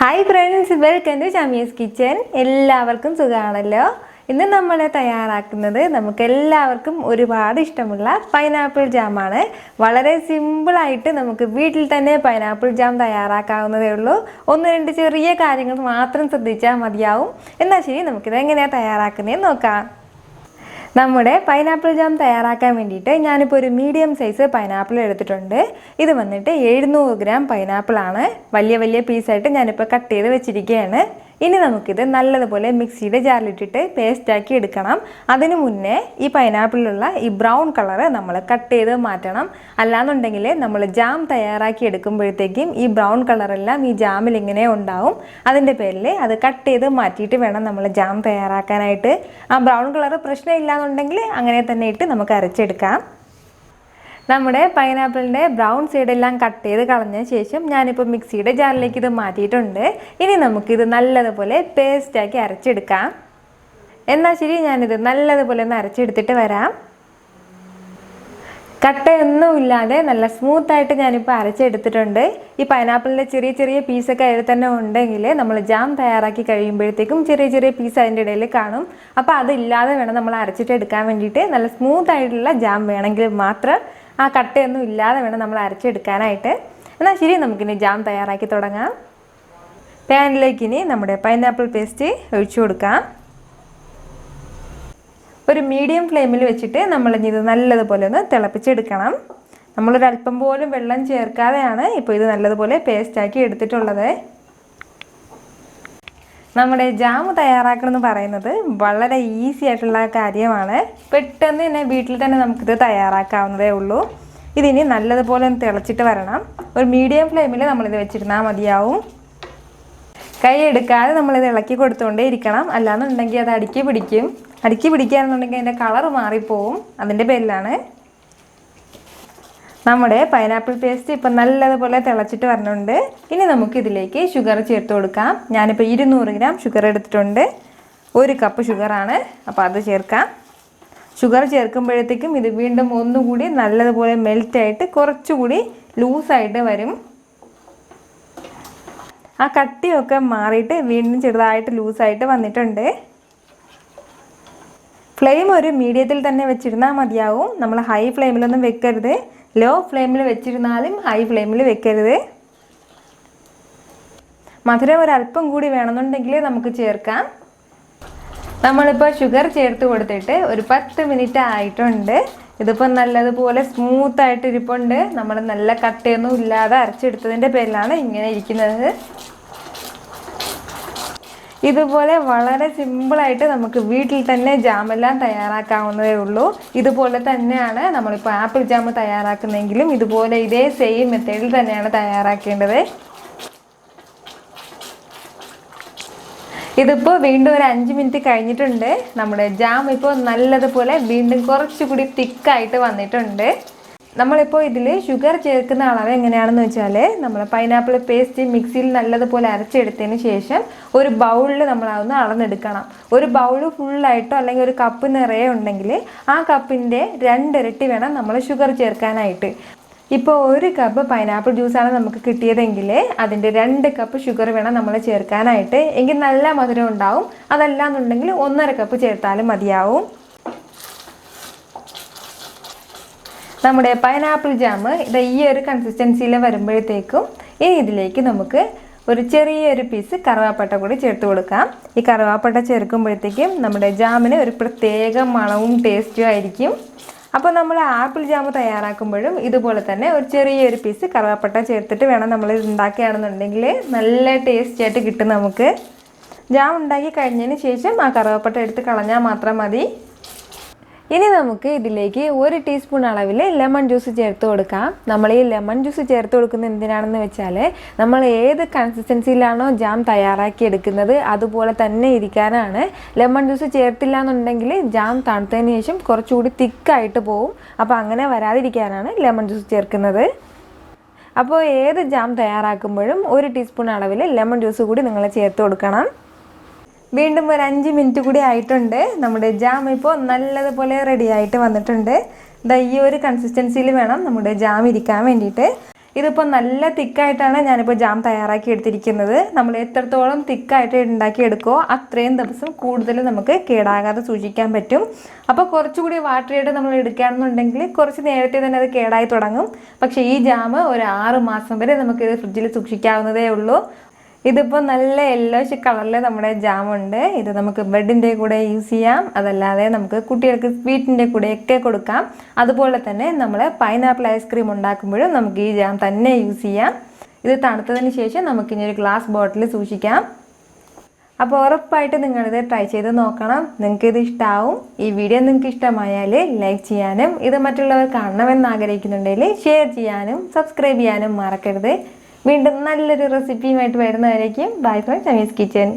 Hi friends, welcome to Chami's kitchen. എല്ലാവർക്കും സുഖമാണല്ലോ. ഇന്ന് നമ്മൾ തയ്യാറാക്കുന്നത് നമുക്കെല്ലാവർക്കും ഒരുപാട് ഇഷ്ടമുള്ള പൈനാപ്പിൾ ജാമാണ്. വളരെ സിമ്പിളായിട്ട് നമുക്ക് വീട്ടിൽ തന്നെ പൈനാപ്പിൾ ജാം തയ്യാറാക്കാവുന്നതേ ഉള്ളൂ. ഒന്ന് രണ്ട് ചെറിയ കാര്യങ്ങൾ മാത്രം ശ്രദ്ധിച്ചാൽ മതിയാവും. എന്നാൽ ശരി, നമുക്കിത് എങ്ങനെയാണ് തയ്യാറാക്കുന്നതെന്ന് നോക്കാം. നമ്മുടെ പൈനാപ്പിൾ ജാം തയ്യാറാക്കാൻ വേണ്ടിയിട്ട് ഞാനിപ്പോൾ ഒരു മീഡിയം സൈസ് പൈനാപ്പിൾ എടുത്തിട്ടുണ്ട്. ഇത് വന്നിട്ട് 700 ഗ്രാം പൈനാപ്പിളാണ്. വലിയ വലിയ പീസായിട്ട് ഞാനിപ്പോൾ കട്ട് ചെയ്ത് വെച്ചിരിക്കുകയാണ്. ഇനി നമുക്കിത് നല്ലതുപോലെ മിക്സിയുടെ ജാറിലിട്ടിട്ട് പേസ്റ്റാക്കി എടുക്കണം. അതിന് മുന്നേ ഈ പൈനാപ്പിളിലുള്ള ഈ ബ്രൗൺ കളറ് നമ്മൾ കട്ട് ചെയ്ത് മാറ്റണം. അല്ലാന്നുണ്ടെങ്കിൽ നമ്മൾ ജാം തയ്യാറാക്കി എടുക്കുമ്പോഴത്തേക്കും ഈ ബ്രൗൺ കളറെല്ലാം ഈ ജാമിൽ ഇങ്ങനെ ഉണ്ടാവും. അതിൻ്റെ പേരിൽ അത് കട്ട് ചെയ്ത് മാറ്റിയിട്ട് വേണം നമ്മൾ ജാം തയ്യാറാക്കാനായിട്ട്. ആ ബ്രൗൺ കളറ് പ്രശ്നമില്ലാന്നുണ്ടെങ്കിൽ അങ്ങനെ തന്നെ ഇട്ട് നമുക്ക് അരച്ചെടുക്കാം. നമ്മുടെ പൈനാപ്പിളിൻ്റെ ബ്രൗൺ സൈഡെല്ലാം കട്ട് ചെയ്ത് കളഞ്ഞ ശേഷം ഞാനിപ്പോൾ മിക്സിയുടെ ജാറിലേക്ക് ഇത് മാറ്റിയിട്ടുണ്ട്. ഇനി നമുക്കിത് നല്ലതുപോലെ പേസ്റ്റാക്കി അരച്ചെടുക്കാം. എന്നാൽ ശരി, ഞാനിത് നല്ലതുപോലെ ഒന്ന് അരച്ചെടുത്തിട്ട് വരാം. കട്ടയൊന്നുമില്ലാതെ നല്ല സ്മൂത്തായിട്ട് ഞാനിപ്പോൾ അരച്ചെടുത്തിട്ടുണ്ട്. ഈ പൈനാപ്പിളിൻ്റെ ചെറിയ ചെറിയ പീസൊക്കെ അതിൽ തന്നെ ഉണ്ടെങ്കിൽ നമ്മൾ ജാം തയ്യാറാക്കി കഴിയുമ്പോഴത്തേക്കും ചെറിയ ചെറിയ പീസ് അതിൻ്റെ ഇടയിൽ കാണും. അപ്പോൾ അതില്ലാതെ വേണം നമ്മൾ അരച്ചിട്ട് എടുക്കാൻ വേണ്ടിയിട്ട്. നല്ല സ്മൂത്തായിട്ടുള്ള ജാം വേണമെങ്കിൽ മാത്രം ആ കട്ടയൊന്നും ഇല്ലാതെ വേണം നമ്മൾ അരച്ചെടുക്കാനായിട്ട്. എന്നാൽ ശരി, നമുക്കിനി ജാം തയ്യാറാക്കി തുടങ്ങാം. പാനിലേക്ക് ഇനി നമ്മുടെ പൈനാപ്പിൾ പേസ്റ്റ് ഒഴിച്ചു കൊടുക്കാം. ഒരു മീഡിയം ഫ്ലെയിമിൽ വെച്ചിട്ട് നമ്മളിത് നല്ലതുപോലെ ഒന്ന് തിളപ്പിച്ചെടുക്കണം. നമ്മളൊരല്പം പോലും വെള്ളം ചേർക്കാതെയാണ് ഇപ്പോൾ ഇത് നല്ലതുപോലെ പേസ്റ്റാക്കി എടുത്തിട്ടുള്ളത്. നമ്മുടെ ജാം തയ്യാറാക്കണമെന്ന് പറയുന്നത് വളരെ ഈസി ആയിട്ടുള്ള കാര്യമാണ്. പെട്ടെന്ന് തന്നെ വീട്ടിൽ തന്നെ നമുക്കിത് തയ്യാറാക്കാവുന്നതേ ഉള്ളൂ. ഇതിനി നല്ലതുപോലെ ഒന്ന് തിളച്ചിട്ട് വരണം. ഒരു മീഡിയം ഫ്ലെയിമിൽ നമ്മളിത് വെച്ചിരുന്നാൽ മതിയാവും. കൈ എടുക്കാതെ നമ്മളിത് ഇളക്കി കൊടുത്തുകൊണ്ടേ ഇരിക്കണം. അല്ലാന്നുണ്ടെങ്കിൽ അത് അടുക്കി പിടിക്കും. അടുക്കി പിടിക്കുകയാണെന്നുണ്ടെങ്കിൽ അതിൻ്റെ കളറ് മാറിപ്പോവും. അതിൻ്റെ പേരിലാണ്. നമ്മുടെ പൈനാപ്പിൾ പേസ്റ്റ് ഇപ്പം നല്ലതുപോലെ തിളച്ചിട്ട് വരണുണ്ട്. ഇനി നമുക്കിതിലേക്ക് ഷുഗർ ചേർത്ത് കൊടുക്കാം. ഞാനിപ്പോൾ 200 ഗ്രാം ഷുഗർ എടുത്തിട്ടുണ്ട്. 1 കപ്പ് ഷുഗറാണ്. അപ്പോൾ അത് ചേർക്കാം. ഷുഗർ ചേർക്കുമ്പോഴത്തേക്കും ഇത് വീണ്ടും ഒന്നുകൂടി നല്ലതുപോലെ മെൽറ്റായിട്ട് കുറച്ചുകൂടി ലൂസായിട്ട് വരും. ആ കട്ടിയൊക്കെ മാറിയിട്ട് വീണ്ടും ചെറുതായിട്ട് ലൂസായിട്ട് വന്നിട്ടുണ്ട്. ഫ്ലെയിം ഒരു മീഡിയത്തിൽ തന്നെ വെച്ചിരുന്നാൽ മതിയാവും. നമ്മൾ ഹൈ ഫ്ലെയിമിലൊന്നും വെക്കരുത്. ലോ ഫ്ലെയിമിൽ വെച്ചിരുന്നാലും ഹൈ ഫ്ലെയിമിൽ വെക്കരുത്. മധുരം ഒരല്പം കൂടി വേണമെന്നുണ്ടെങ്കിൽ നമുക്ക് ചേർക്കാം. നമ്മളിപ്പോൾ ഷുഗർ ചേർത്ത് കൊടുത്തിട്ട് ഒരു 10 മിനിറ്റ് ആയിട്ടുണ്ട്. ഇതിപ്പോൾ നല്ലതുപോലെ സ്മൂത്തായിട്ട് ഇരിപ്പുണ്ട്. നമ്മൾ നല്ല കട്ടയൊന്നും ഇല്ലാതെ അരച്ചെടുത്തതിൻ്റെ പേരിലാണ് ഇങ്ങനെ ഇരിക്കുന്നത്. ഇതുപോലെ വളരെ സിമ്പിളായിട്ട് നമുക്ക് വീട്ടിൽ തന്നെ ജാമെല്ലാം തയ്യാറാക്കാവുന്നതേ ഉള്ളൂ. ഇതുപോലെ തന്നെയാണ് നമ്മളിപ്പോൾ ആപ്പിൾ ജാം തയ്യാറാക്കുന്നതെങ്കിലും ഇതുപോലെ ഇതേ സെയിം മെത്തേഡിൽ തന്നെയാണ് തയ്യാറാക്കേണ്ടത്. ഇതിപ്പോൾ വീണ്ടും ഒരു 5 മിനിറ്റ് കഴിഞ്ഞിട്ടുണ്ട്. നമ്മുടെ ജാം ഇപ്പോൾ നല്ലതുപോലെ വീണ്ടും കുറച്ചുകൂടി തിക്കായിട്ട് വന്നിട്ടുണ്ട്. നമ്മളിപ്പോൾ ഇതിൽ ഷുഗർ ചേർക്കുന്ന അളവ് എങ്ങനെയാണെന്ന് വെച്ചാൽ, നമ്മൾ പൈനാപ്പിൾ പേസ്റ്റ് മിക്സിയിൽ നല്ലതുപോലെ അരച്ചെടുത്തതിന് ശേഷം ഒരു ബൗളിൽ നമ്മളതൊന്ന് അളന്നെടുക്കണം. ഒരു ബൗൾ ഫുള്ളായിട്ടോ അല്ലെങ്കിൽ ഒരു കപ്പ് നിറയെ ഉണ്ടെങ്കിൽ ആ കപ്പിൻ്റെ 2 ഇരട്ടി വേണം നമ്മൾ ഷുഗർ ചേർക്കാനായിട്ട്. ഇപ്പോൾ 1 കപ്പ് പൈനാപ്പിൾ ജ്യൂസാണ് നമുക്ക് കിട്ടിയതെങ്കിൽ അതിൻ്റെ 2 കപ്പ് ഷുഗർ വേണം നമ്മൾ ചേർക്കാനായിട്ട്. എങ്കിൽ നല്ല മധുരം ഉണ്ടാവും. അതല്ലാന്നുണ്ടെങ്കിൽ 1.5 കപ്പ് ചേർത്താലും മതിയാവും. നമ്മുടെ പൈനാപ്പിൾ ജാം ഇത് ഈ ഒരു കൺസിസ്റ്റൻസിയിൽ വരുമ്പോഴത്തേക്കും ഇനി ഇതിലേക്ക് നമുക്ക് ഒരു ചെറിയൊരു പീസ് കറുവാപ്പട്ട കൂടി ചേർത്ത് കൊടുക്കാം. ഈ കറുവാപ്പട്ട ചേർക്കുമ്പോഴത്തേക്കും നമ്മുടെ ജാമിന് ഒരു പ്രത്യേക മണവും ടേസ്റ്റും ആയിരിക്കും. അപ്പോൾ നമ്മൾ ആപ്പിൾ ജാം തയ്യാറാക്കുമ്പോഴും ഇതുപോലെ തന്നെ ഒരു ചെറിയൊരു പീസ് കറുവാപ്പട്ട ചേർത്തിട്ട് വേണം നമ്മൾ ഉണ്ടാക്കുകയാണെന്നുണ്ടെങ്കിൽ നല്ല ടേസ്റ്റി ആയിട്ട് കിട്ടും. നമുക്ക് ജാം ഉണ്ടാക്കി കഴിഞ്ഞതിന് ശേഷം ആ കറുവാപ്പട്ട എടുത്ത് കളഞ്ഞാൽ മാത്രം മതി. ഇനി നമുക്ക് ഇതിലേക്ക് 1 ടീസ്പൂൺ അളവിൽ ലെമൺ ജ്യൂസ് ചേർത്ത് കൊടുക്കാം. നമ്മൾ ഈ ലെമൺ ജ്യൂസ് ചേർത്ത് കൊടുക്കുന്നത് എന്തിനാണെന്ന് വെച്ചാൽ, നമ്മൾ ഏത് കൺസിസ്റ്റൻസിയിലാണോ ജാം തയ്യാറാക്കി എടുക്കുന്നത് അതുപോലെ തന്നെ ഇരിക്കാനാണ്. ലെമൺ ജ്യൂസ് ചേർത്തില്ല എന്നുണ്ടെങ്കിൽ ജാം തണുത്തതിന് ശേഷം കുറച്ചുകൂടി തിക്കായിട്ട് പോവും. അപ്പോൾ അങ്ങനെ വരാതിരിക്കാനാണ് ലെമൺ ജ്യൂസ് ചേർക്കുന്നത്. അപ്പോൾ ഏത് ജാം തയ്യാറാക്കുമ്പോഴും 1 ടീസ്പൂൺ അളവിൽ ലെമൺ ജ്യൂസ് കൂടി നിങ്ങൾ ചേർത്ത് കൊടുക്കണം. വീണ്ടും ഒരു 5 മിനിറ്റ് കൂടി ആയിട്ടുണ്ട്. നമ്മുടെ ജാം ഇപ്പോൾ നല്ലതുപോലെ റെഡി ആയിട്ട് വന്നിട്ടുണ്ട്. ഈ ഒരു കൺസിസ്റ്റൻസിയിൽ വേണം നമ്മുടെ ജാം ഇരിക്കാൻ വേണ്ടിയിട്ട്. ഇതിപ്പോൾ നല്ല തിക്കായിട്ടാണ് ഞാനിപ്പോൾ ജാം തയ്യാറാക്കി എടുത്തിരിക്കുന്നത്. നമ്മൾ എത്രത്തോളം തിക്കായിട്ട് ഉണ്ടാക്കിയെടുക്കുമോ അത്രയും ദിവസം കൂടുതൽ നമുക്ക് കേടാകാതെ സൂക്ഷിക്കാൻ പറ്റും. അപ്പോൾ കുറച്ചുകൂടി വാട്ടറിയായിട്ട് നമ്മൾ എടുക്കുകയാണെന്നുണ്ടെങ്കിൽ കുറച്ച് നേരത്തെ തന്നെ അത് കേടായി തുടങ്ങും. പക്ഷേ ഈ ജാം ഒരു 6 മാസം വരെ നമുക്കിത് ഫ്രിഡ്ജിൽ സൂക്ഷിക്കാവുന്നതേ ഉള്ളൂ. ഇതിപ്പോൾ നല്ല യെല്ലോഷ് കളറിൽ നമ്മുടെ ജാമുണ്ട്. ഇത് നമുക്ക് ബ്രെഡിൻ്റെ കൂടെ യൂസ് ചെയ്യാം, അതല്ലാതെ നമുക്ക് കുട്ടികൾക്ക് സ്വീറ്റിൻ്റെ കൂടെയൊക്കെ കൊടുക്കാം. അതുപോലെ തന്നെ നമ്മൾ പൈനാപ്പിൾ ഐസ്ക്രീം ഉണ്ടാക്കുമ്പോഴും നമുക്ക് ഈ ജാം തന്നെ യൂസ് ചെയ്യാം. ഇത് തണുത്തതിന് ശേഷം നമുക്കിനി ഒരു ഗ്ലാസ് ബോട്ടിൽ സൂക്ഷിക്കാം. അപ്പോൾ ഉറപ്പായിട്ട് നിങ്ങളിത് ട്രൈ ചെയ്ത് നോക്കണം. നിങ്ങൾക്കിത് ഇഷ്ടമാവും. ഈ വീഡിയോ നിങ്ങൾക്ക് ഇഷ്ടമായാൽ ലൈക്ക് ചെയ്യാനും ഇത് മറ്റുള്ളവർ കാണണമെന്ന് ആഗ്രഹിക്കുന്നുണ്ടെങ്കിൽ ഷെയർ ചെയ്യാനും സബ്സ്ക്രൈബ് ചെയ്യാനും മറക്കരുത്. വീണ്ടും നല്ലൊരു റെസിപ്പിയുമായിട്ട് വരുന്നവരേക്കും ബൈ ഫ്രം ഷമീസ് കിച്ചൻ.